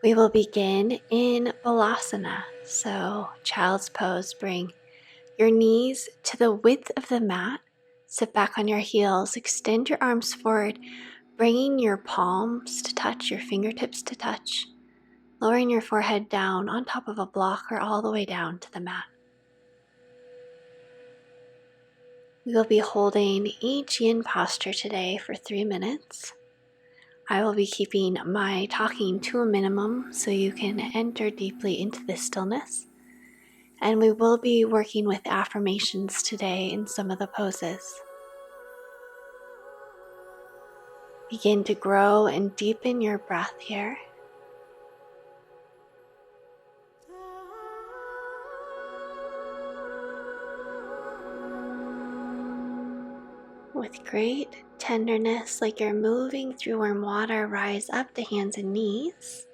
We will begin in Balasana. So child's pose, bring your knees to the width of the mat. Sit back on your heels, extend your arms forward, bringing your palms to touch, your fingertips to touch, lowering your forehead down on top of a block or all the way down to the mat. We will be holding each yin posture today for 3 minutes. I will be keeping my talking to a minimum so you can enter deeply into this stillness. And we will be working with affirmations today in some of the poses. Begin to grow and deepen your breath here. With great tenderness, like you're moving through warm water, rise up to hands and knees.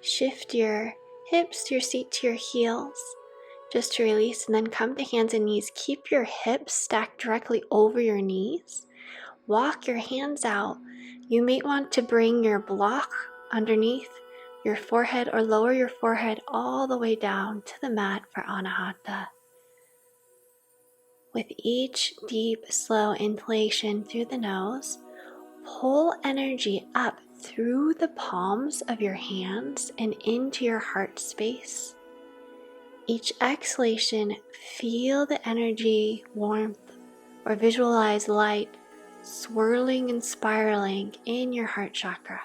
Shift your hips, your seat to your heels, just to release, and then come to hands and knees. Keep your hips stacked directly over your knees. Walk your hands out. You may want to bring your block underneath your forehead or lower your forehead all the way down to the mat for Anahata. With each deep, slow inhalation through the nose, pull energy up through the palms of your hands and into your heart space. Each exhalation, feel the energy, warmth, or visualize light swirling and spiraling in your heart chakra.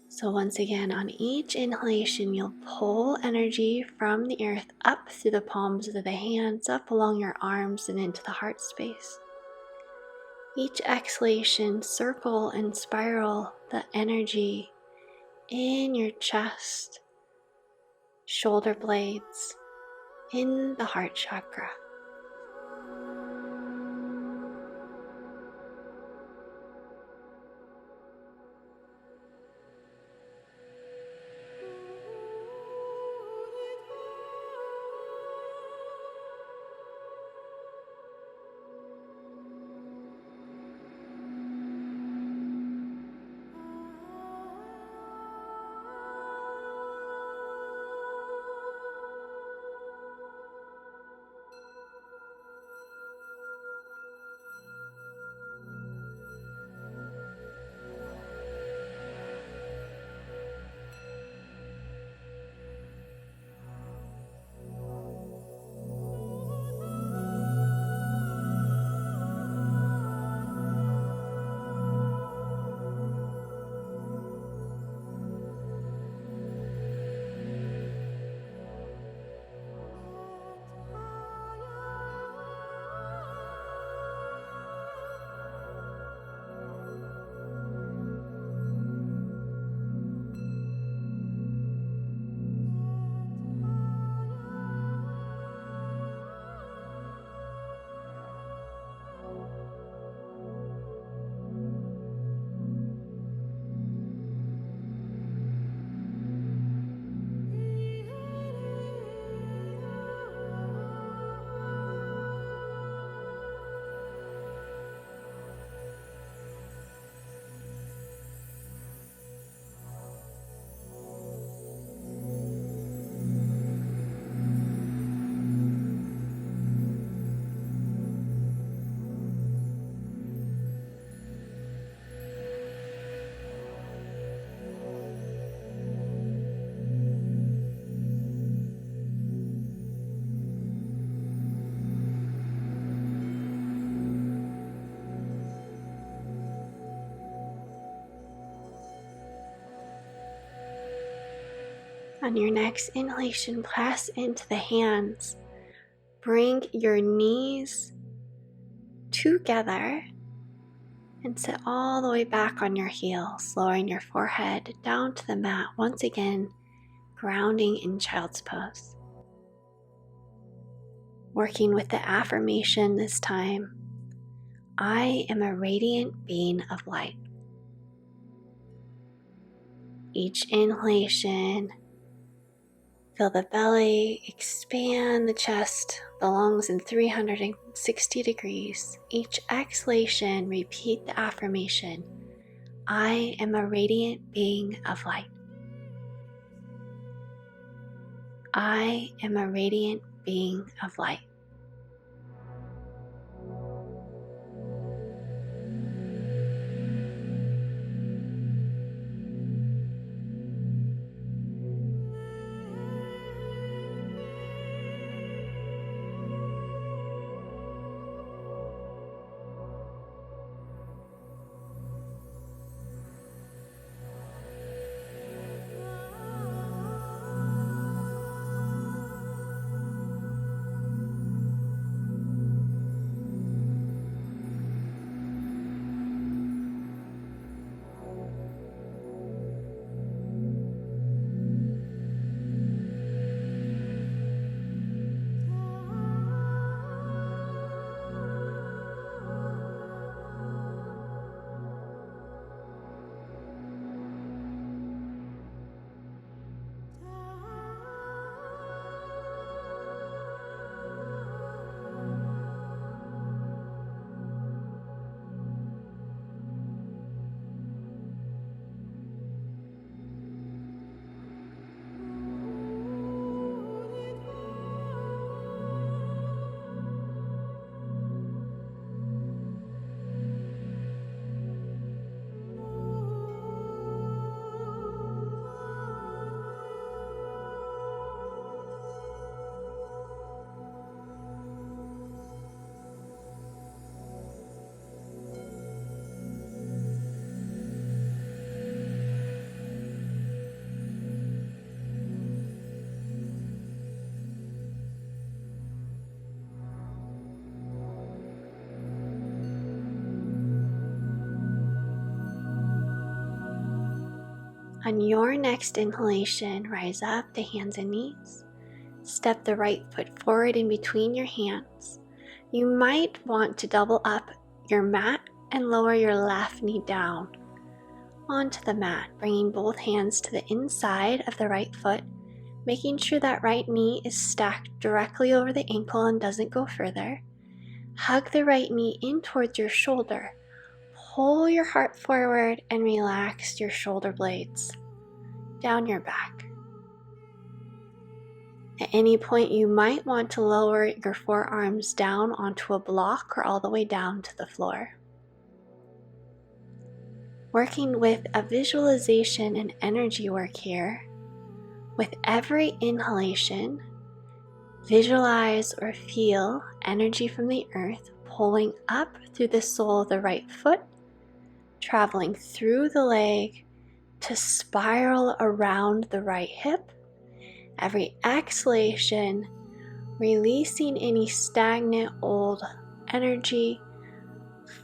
So once again, on each inhalation, you'll pull energy from the earth up through the palms of the hands, up along your arms and into the heart space. Each exhalation, circle and spiral the energy in your chest, shoulder blades, in the heart chakra. On your next inhalation, press into the hands. Bring your knees together and sit all the way back on your heels, lowering your forehead down to the mat. Once again, grounding in child's pose. Working with the affirmation this time, I am a radiant being of light. Each inhalation, feel the belly expand, the chest, the lungs in 360 degrees. Each exhalation, repeat the affirmation. I am a radiant being of light. I am a radiant being of light. On your next inhalation, rise up to hands and knees. Step the right foot forward in between your hands. You might want to double up your mat and lower your left knee down onto the mat, bringing both hands to the inside of the right foot, making sure that right knee is stacked directly over the ankle and doesn't go further. Hug the right knee in towards your shoulder. Pull your heart forward and relax your shoulder blades down your back. At any point, you might want to lower your forearms down onto a block or all the way down to the floor. Working with a visualization and energy work here, with every inhalation, visualize or feel energy from the earth pulling up through the sole of the right foot, traveling through the leg to spiral around the right hip. Every exhalation, releasing any stagnant old energy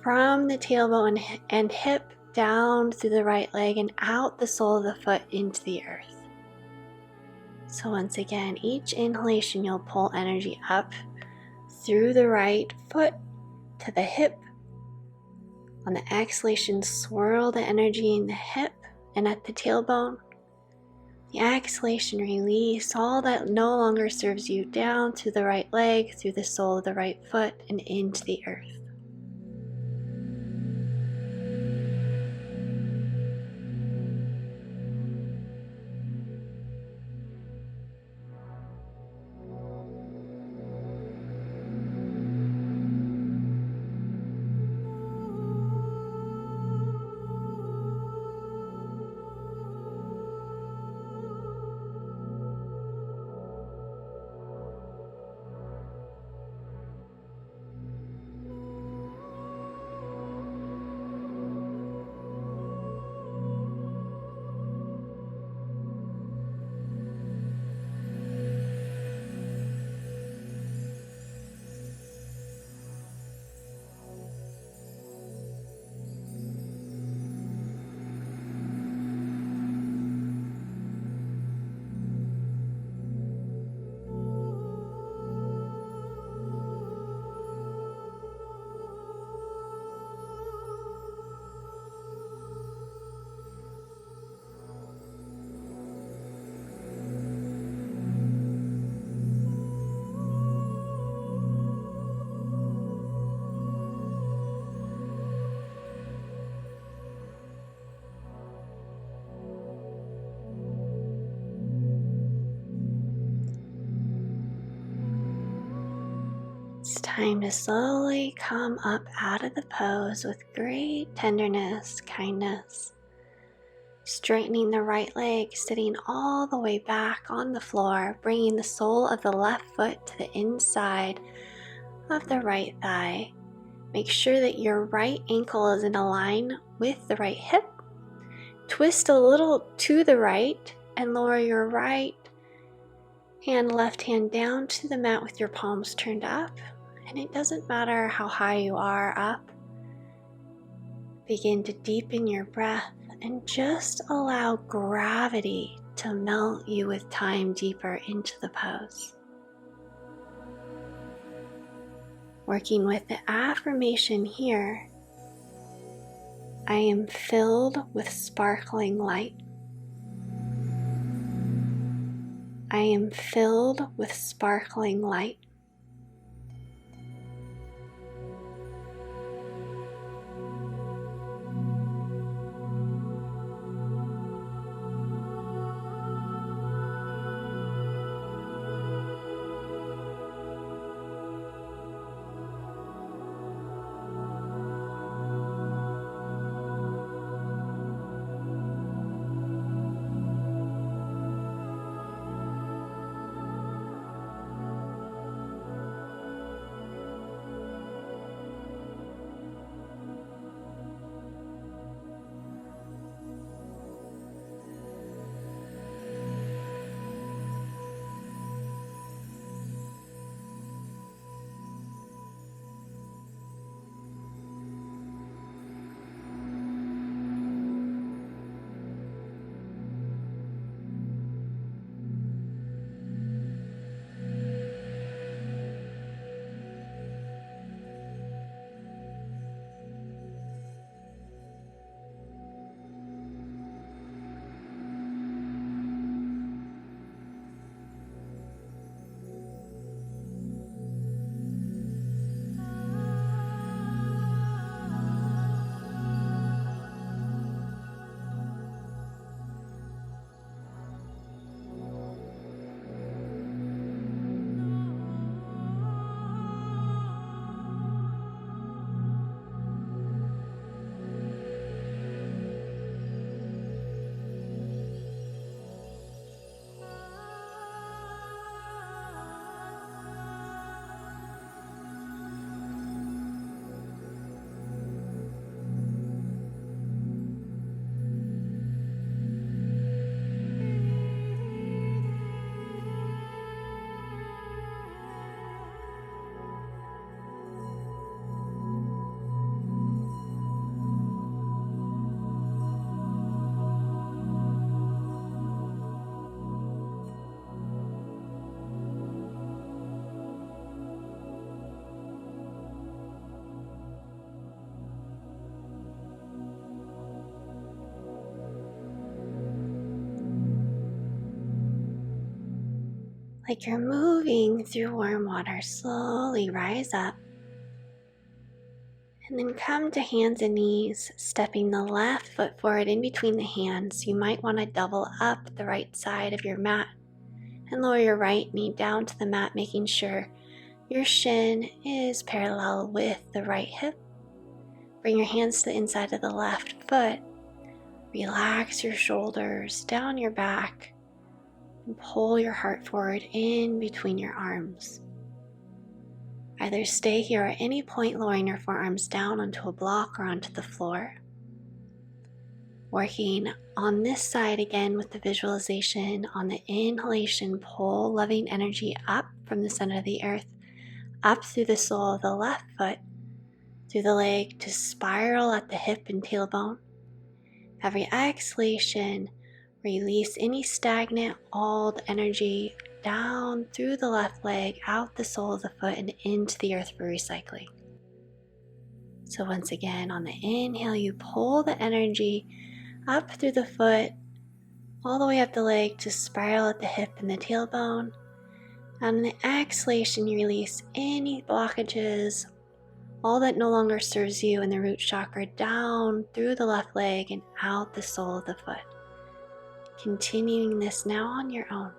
from the tailbone and hip down through the right leg and out the sole of the foot into the earth. So once again, each inhalation you'll pull energy up through the right foot to the hip. On the exhalation, swirl the energy in the hip and at the tailbone. The exhalation, release all that no longer serves you down through the right leg, through the sole of the right foot, and into the earth. It's time to slowly come up out of the pose with great tenderness, kindness. Straightening the right leg, sitting all the way back on the floor, bringing the sole of the left foot to the inside of the right thigh. Make sure that your right ankle is in a line with the right hip. Twist a little to the right and lower your right hand, left hand down to the mat with your palms turned up. And it doesn't matter how high you are up. Begin to deepen your breath and just allow gravity to melt you with time deeper into the pose. Working with the affirmation here, I am filled with sparkling light. I am filled with sparkling light. Like you're moving through warm water, slowly rise up and then come to hands and knees, stepping the left foot forward in between the hands. You might want to double up the right side of your mat and lower your right knee down to the mat, making sure your shin is parallel with the right hip. Bring your hands to the inside of the left foot. Relax your shoulders down your back and pull your heart forward in between your arms. Either stay here or at any point lowering your forearms down onto a block or onto the floor. Working on this side again with the visualization. On the inhalation, pull loving energy up from the center of the earth, up through the sole of the left foot, through the leg to spiral at the hip and tailbone. Every exhalation, release any stagnant, old energy down through the left leg, out the sole of the foot, and into the earth for recycling. So once again, on the inhale, you pull the energy up through the foot, all the way up the leg to spiral at the hip and the tailbone. And on the exhalation, you release any blockages, all that no longer serves you in the root chakra, down through the left leg and out the sole of the foot. Continuing this now on your own.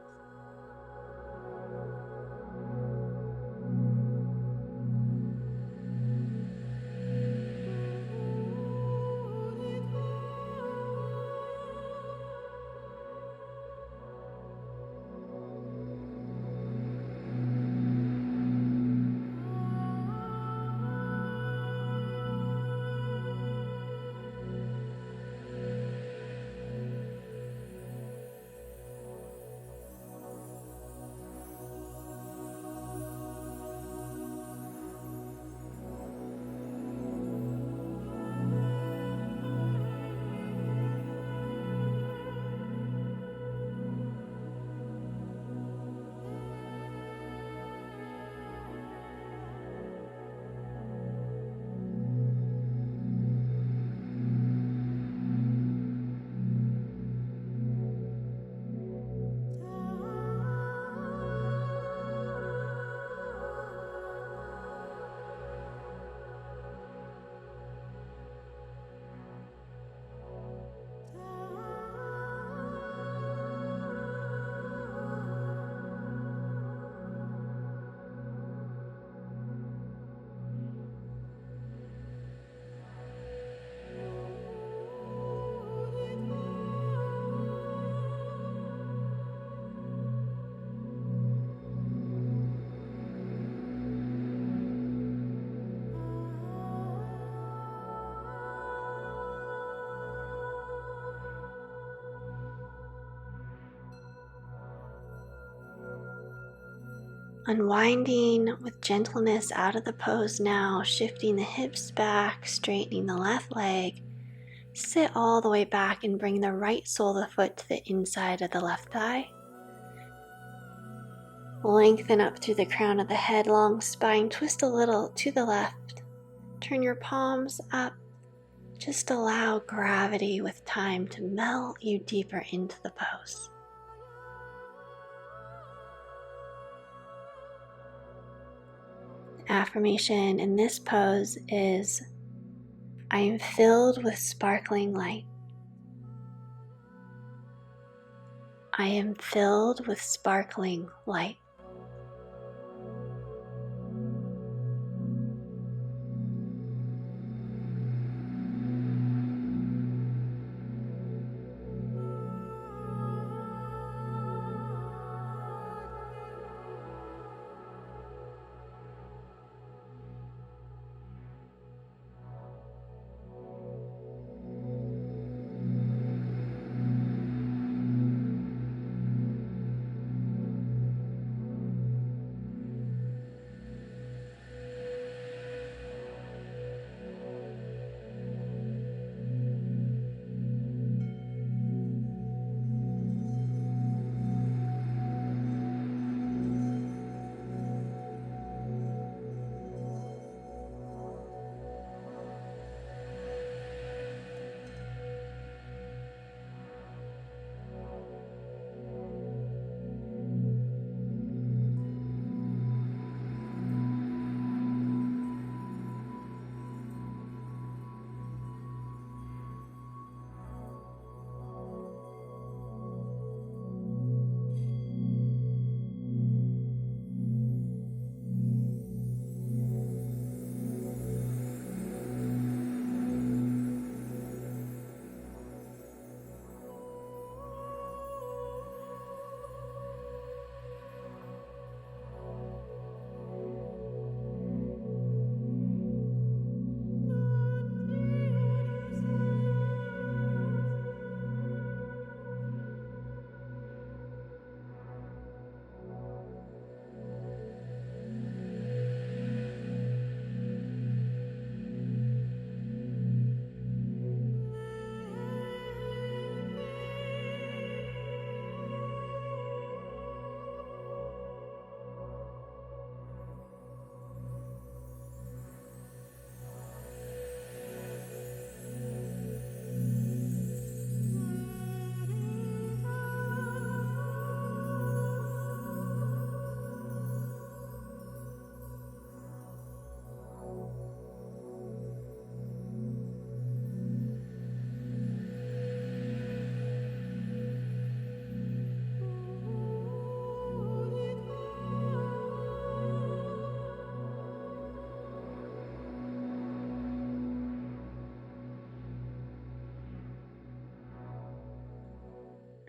Unwinding with gentleness out of the pose now, shifting the hips back, straightening the left leg. Sit all the way back and bring the right sole of the foot to the inside of the left thigh. Lengthen up through the crown of the head, long spine, twist a little to the left. Turn your palms up. Just allow gravity with time to melt you deeper into the pose. The affirmation in this pose is, I am filled with sparkling light. I am filled with sparkling light.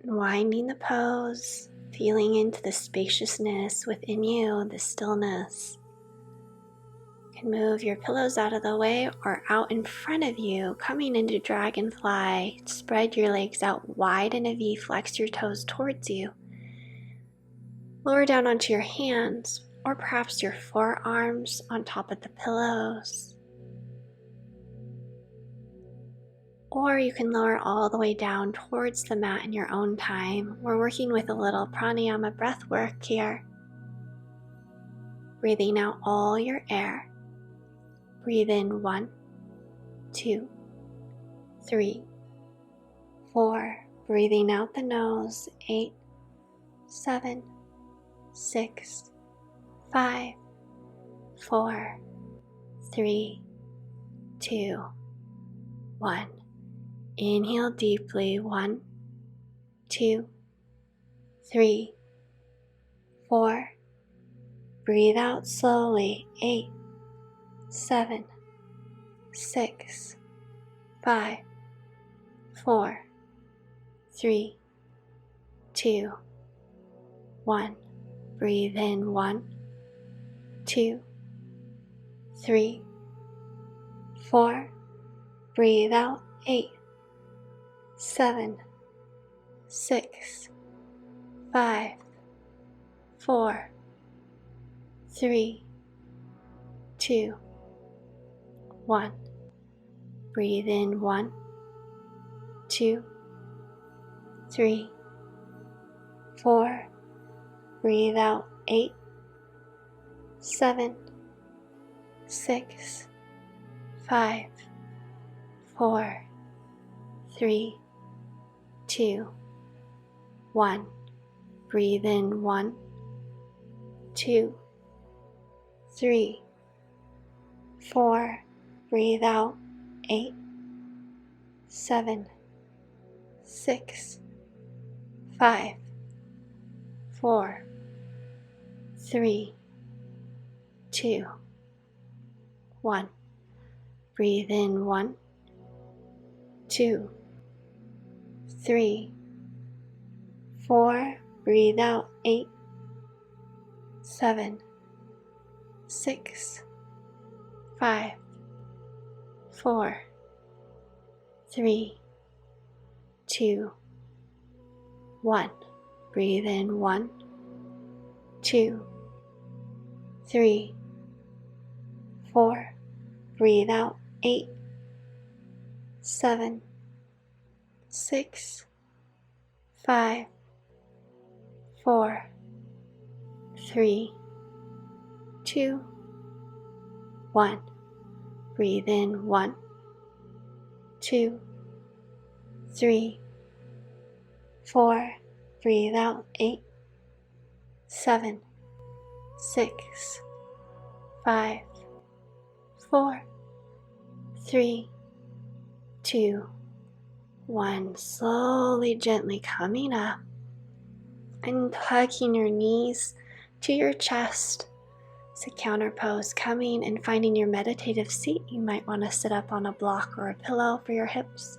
Winding the pose, feeling into the spaciousness within you, the stillness. You can move your pillows out of the way or out in front of you, coming into dragonfly. Spread your legs out wide in a V, flex your toes towards you. Lower down onto your hands or perhaps your forearms on top of the pillows. Or you can lower all the way down towards the mat in your own time. We're working with a little pranayama breath work here. Breathing out all your air. Breathe in 1, 2, 3, 4. Breathing out the nose. 8, 7, 6, 5, 4, 3, 2, 1. Inhale deeply. 1, 2, 3, 4. Breathe out slowly. 8, 7, 6, 5, 4, 3, 2, 1. Breathe in. 1, 2, 3, 4. Breathe out. 8, 7, 6, 5, 4, 3, 2, 1. Breathe in 1, 2, 3, 4. Breathe out 8, 7, 6, 5, 4, 3, 2, 1. Breathe in 1, 2, 3, 4. Breathe out 8, 7, 6, 5, 4, 3, 2, 1. Breathe in 1, 2, 3, 4. Breathe out 8, 7, 6, 5, 4, 3, 2, 1. Breathe in 1, 2, 3, 4. Breathe out 8, 7, 6, 5, 4, 3, 2, 1. Breathe in 1, 2, 3, 4. Breathe out 8, 7, 6, 5, 4, 3, 2, 1. Slowly, gently coming up and tucking your knees to your chest. It's a counter pose, coming and finding your meditative seat. You might want to sit up on a block or a pillow for your hips.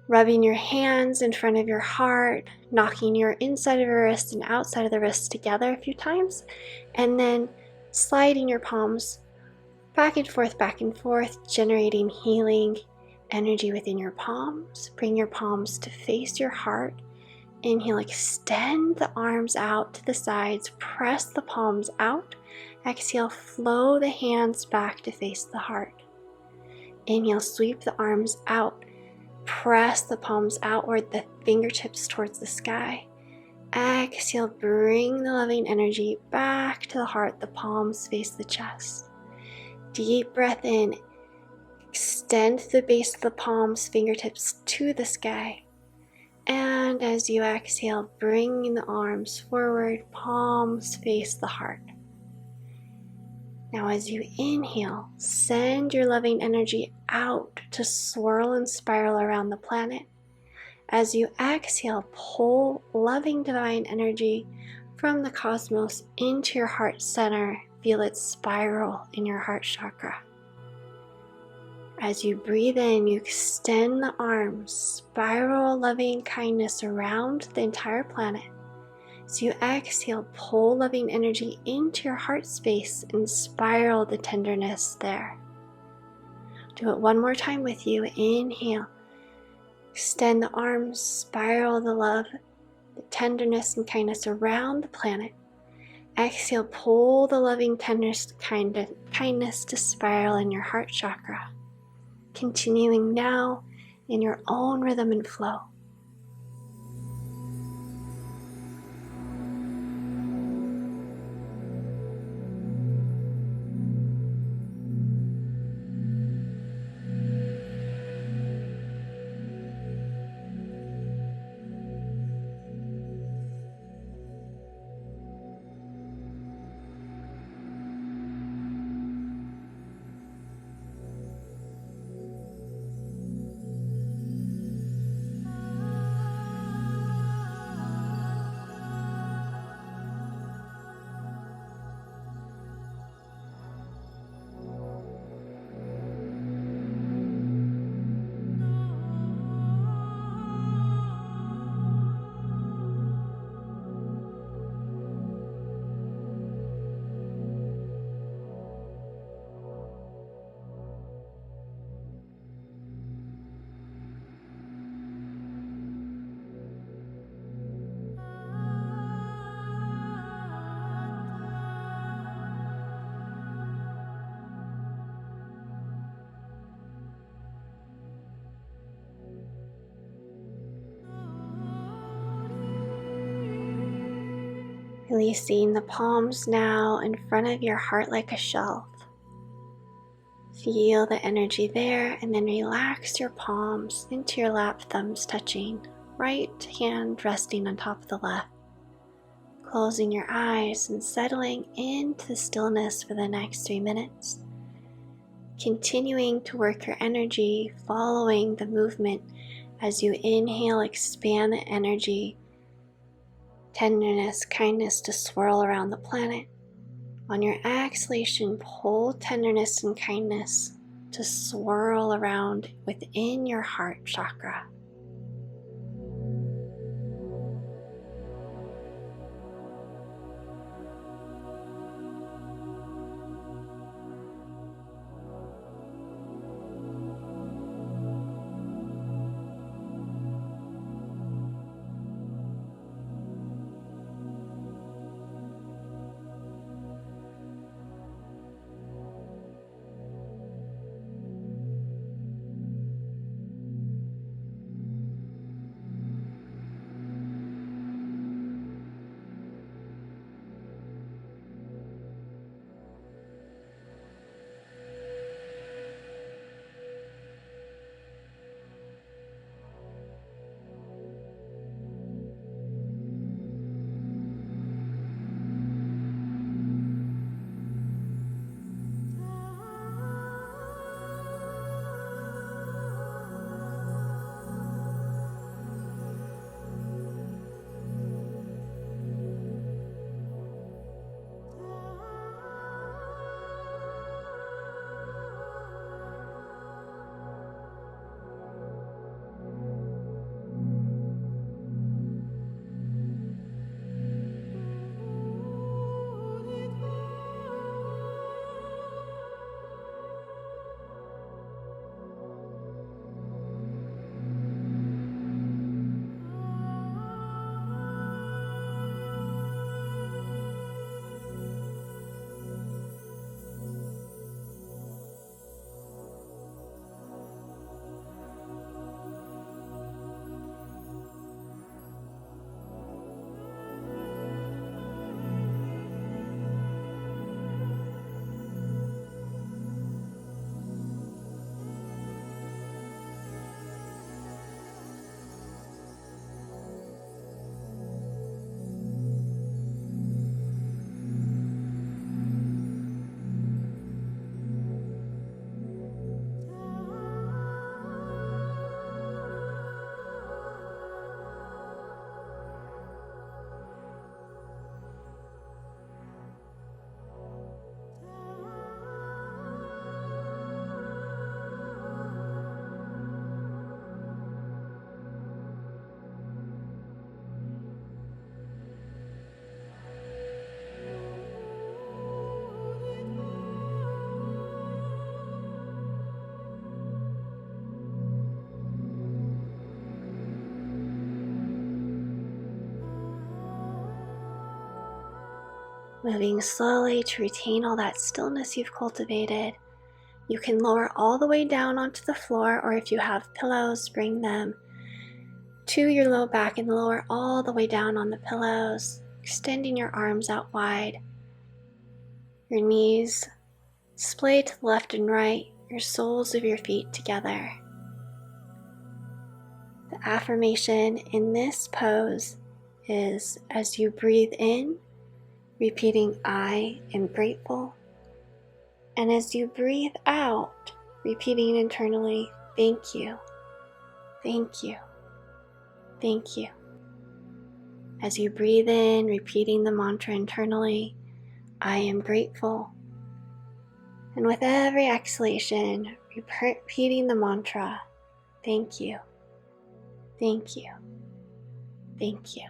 Rubbing your hands in front of your heart, knocking your inside of your wrist and outside of the wrist together a few times, and then sliding your palms back and forth, generating healing energy within your palms. Bring your palms to face your heart. Inhale, extend the arms out to the sides, press the palms out. Exhale, flow the hands back to face the heart. Inhale, sweep the arms out. Press the palms outward, the fingertips towards the sky. Exhale, bring the loving energy back to the heart, the palms face the chest. Deep breath in, extend the base of the palms, fingertips to the sky. And as you exhale, bring the arms forward, palms face the heart. Now as you inhale, send your loving energy out to swirl and spiral around the planet. As you exhale, pull loving divine energy from the cosmos into your heart center. Feel it spiral in your heart chakra. As you breathe in, you extend the arms, spiral loving kindness around the entire planet. As you exhale, pull loving energy into your heart space and spiral the tenderness there. Do it one more time with you. Inhale, extend the arms, spiral the love, the tenderness and kindness around the planet. Exhale, pull the loving tenderness, kindness to spiral in your heart chakra. Continuing now in your own rhythm and flow. Releasing the palms now in front of your heart like a shelf. Feel the energy there and then relax your palms into your lap, thumbs touching, right hand resting on top of the left. Closing your eyes and settling into the stillness for the next 3 minutes. Continuing to work your energy, following the movement as you inhale, expand the energy, tenderness, kindness to swirl around the planet. On your exhalation, pull tenderness and kindness to swirl around within your heart chakra. Moving slowly to retain all that stillness you've cultivated. You can lower all the way down onto the floor, or if you have pillows, bring them to your low back and lower all the way down on the pillows, extending your arms out wide. Your knees splay to the left and right, your soles of your feet together. The affirmation in this pose is, as you breathe in, repeating, I am grateful. And as you breathe out, repeating internally, thank you, thank you, thank you. As you breathe in, repeating the mantra internally, I am grateful. And with every exhalation, repeating the mantra, thank you, thank you, thank you.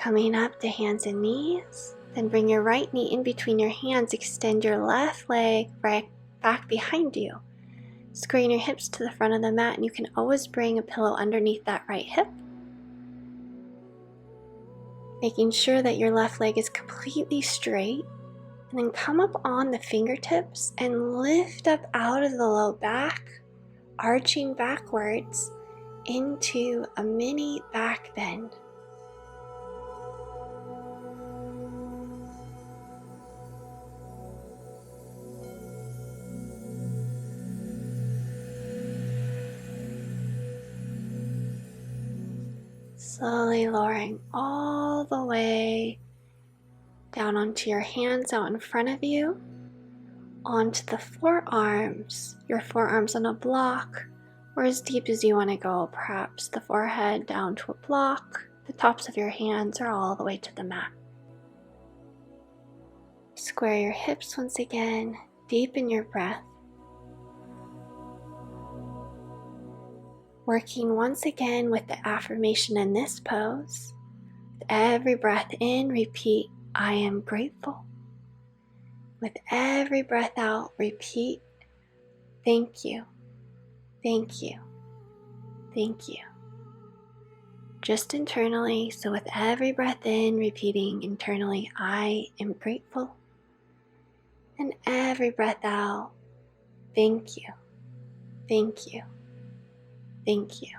Coming up to hands and knees. Then bring your right knee in between your hands. Extend your left leg right back behind you. Squaring your hips to the front of the mat, and you can always bring a pillow underneath that right hip. Making sure that your left leg is completely straight. And then come up on the fingertips and lift up out of the low back, arching backwards into a mini back bend. Slowly lowering all the way down onto your hands out in front of you, onto the forearms, your forearms on a block, or as deep as you want to go, perhaps the forehead down to a block, the tops of your hands are all the way to the mat. Square your hips once again, deepen your breath. Working once again with the affirmation in this pose. With every breath in, repeat, I am grateful. With every breath out, repeat, thank you, thank you, thank you. Just internally, so with every breath in, repeating internally, I am grateful. And every breath out, thank you, thank you, thank you.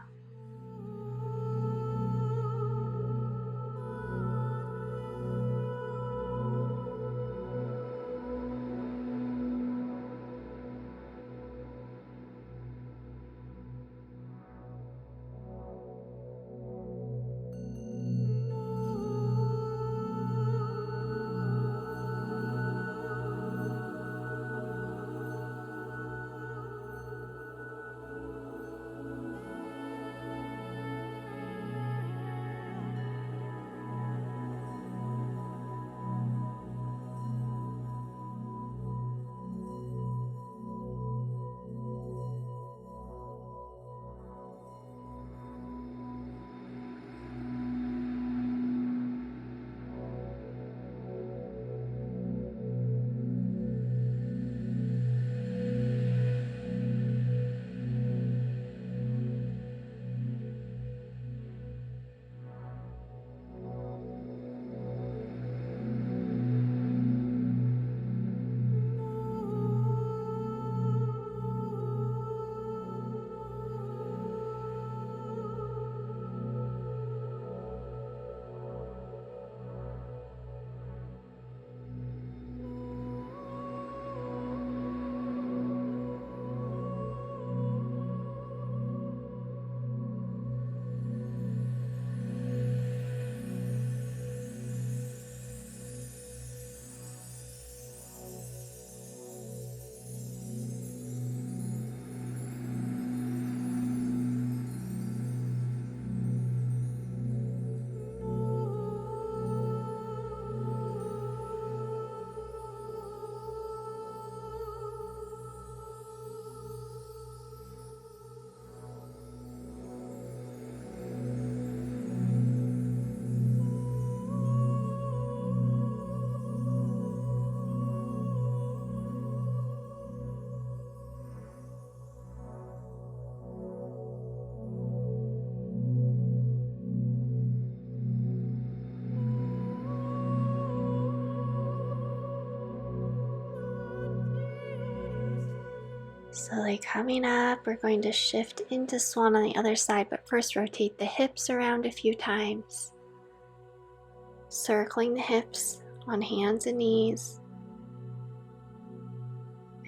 Slowly coming up, we're going to shift into swan on the other side, but first rotate the hips around a few times. Circling the hips on hands and knees.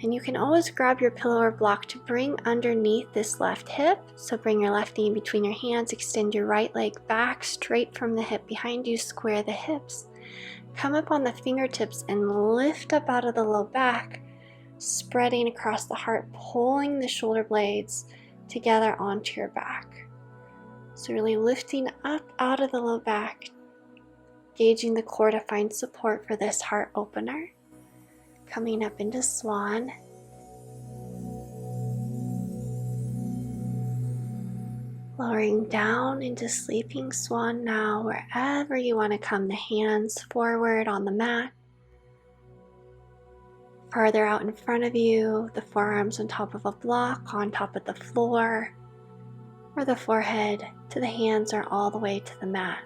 And you can always grab your pillow or block to bring underneath this left hip. So bring your left knee in between your hands, extend your right leg back straight from the hip behind you, square the hips. Come up on the fingertips and lift up out of the low back, spreading across the heart, pulling the shoulder blades together onto your back. So really lifting up out of the low back, engaging the core to find support for this heart opener. Coming up into swan. Lowering down into sleeping swan now, wherever you want to come, the hands forward on the mat, farther out in front of you, the forearms on top of a block, on top of the floor, or the forehead to the hands or all the way to the mat.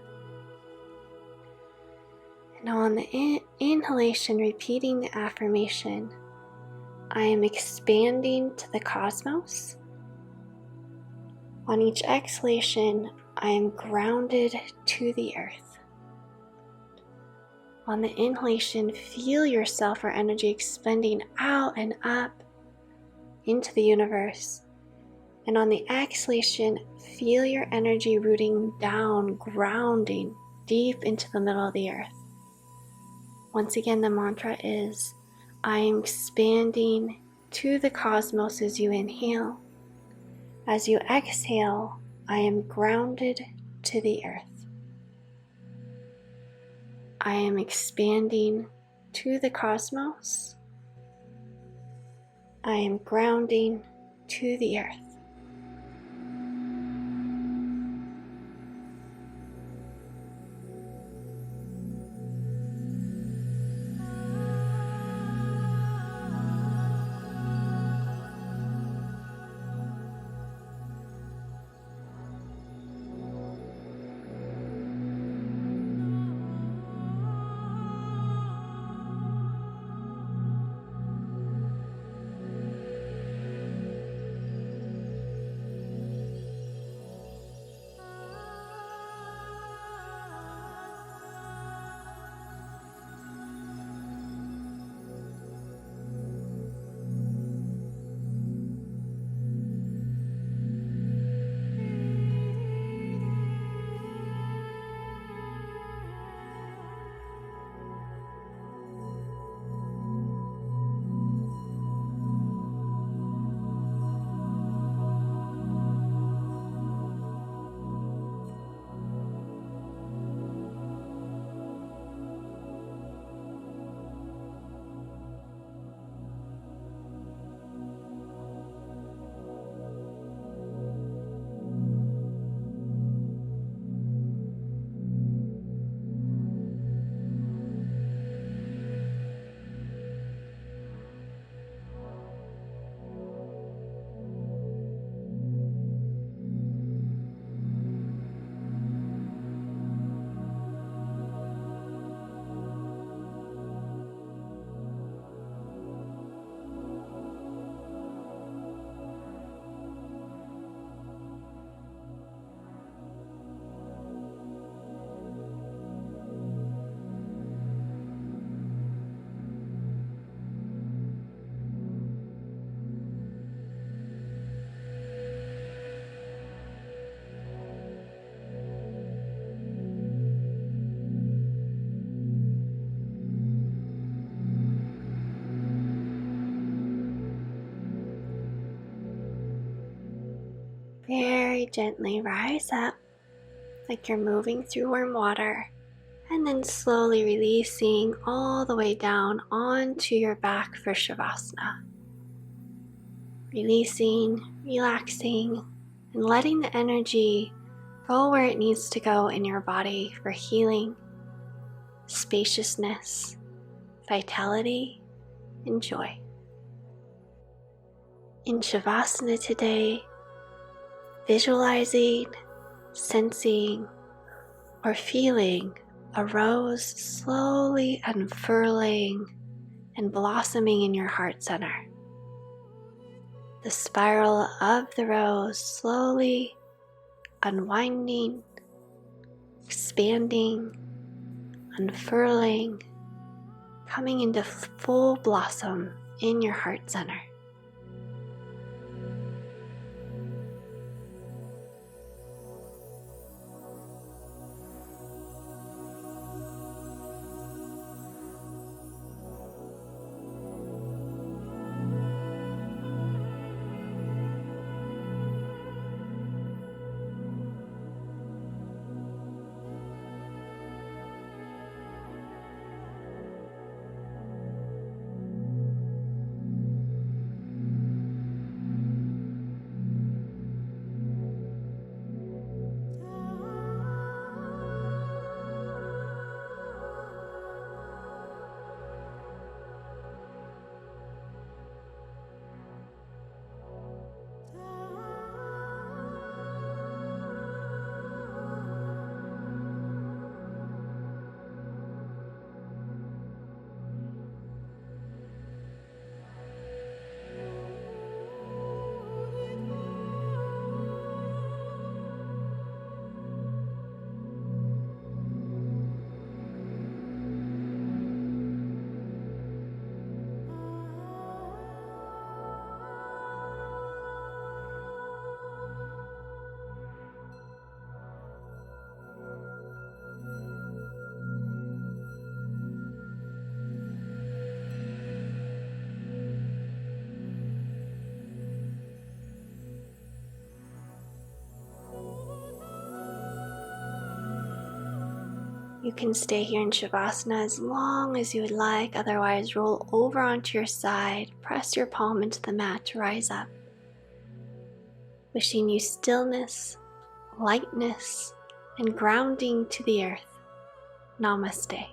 And on the inhalation, repeating the affirmation, I am expanding to the cosmos. On each exhalation, I am grounded to the earth. On the inhalation, feel yourself or energy expanding out and up into the universe. And on the exhalation, feel your energy rooting down, grounding deep into the middle of the earth. Once again, the mantra is, I am expanding to the cosmos as you inhale. As you exhale, I am grounded to the earth. I am expanding to the cosmos. I am grounding to the earth. Very gently rise up like you're moving through warm water, and then slowly releasing all the way down onto your back for Shavasana. Releasing, relaxing, and letting the energy go where it needs to go in your body for healing, spaciousness, vitality, and joy. In Shavasana today, visualizing, sensing, or feeling a rose slowly unfurling and blossoming in your heart center. The spiral of the rose slowly unwinding, expanding, unfurling, coming into full blossom in your heart center. You can stay here in Shavasana as long as you would like, otherwise roll over onto your side, press your palm into the mat to rise up. Wishing you stillness, lightness, and grounding to the earth. Namaste.